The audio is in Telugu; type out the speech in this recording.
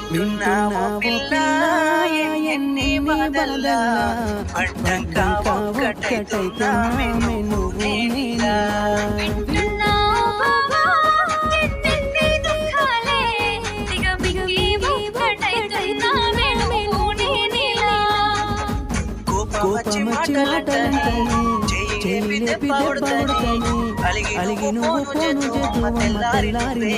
వింటున్నావో పిల్ల ఎన్ని బాధల్లా అడ్డంగా ఒక్కటైతామే నువ్వు నేనా కోపమచ్చి మాటలంటని చెయ్యి దెబ్బ అలిగి నువ్వు ఫోను చేతు తెల్లారి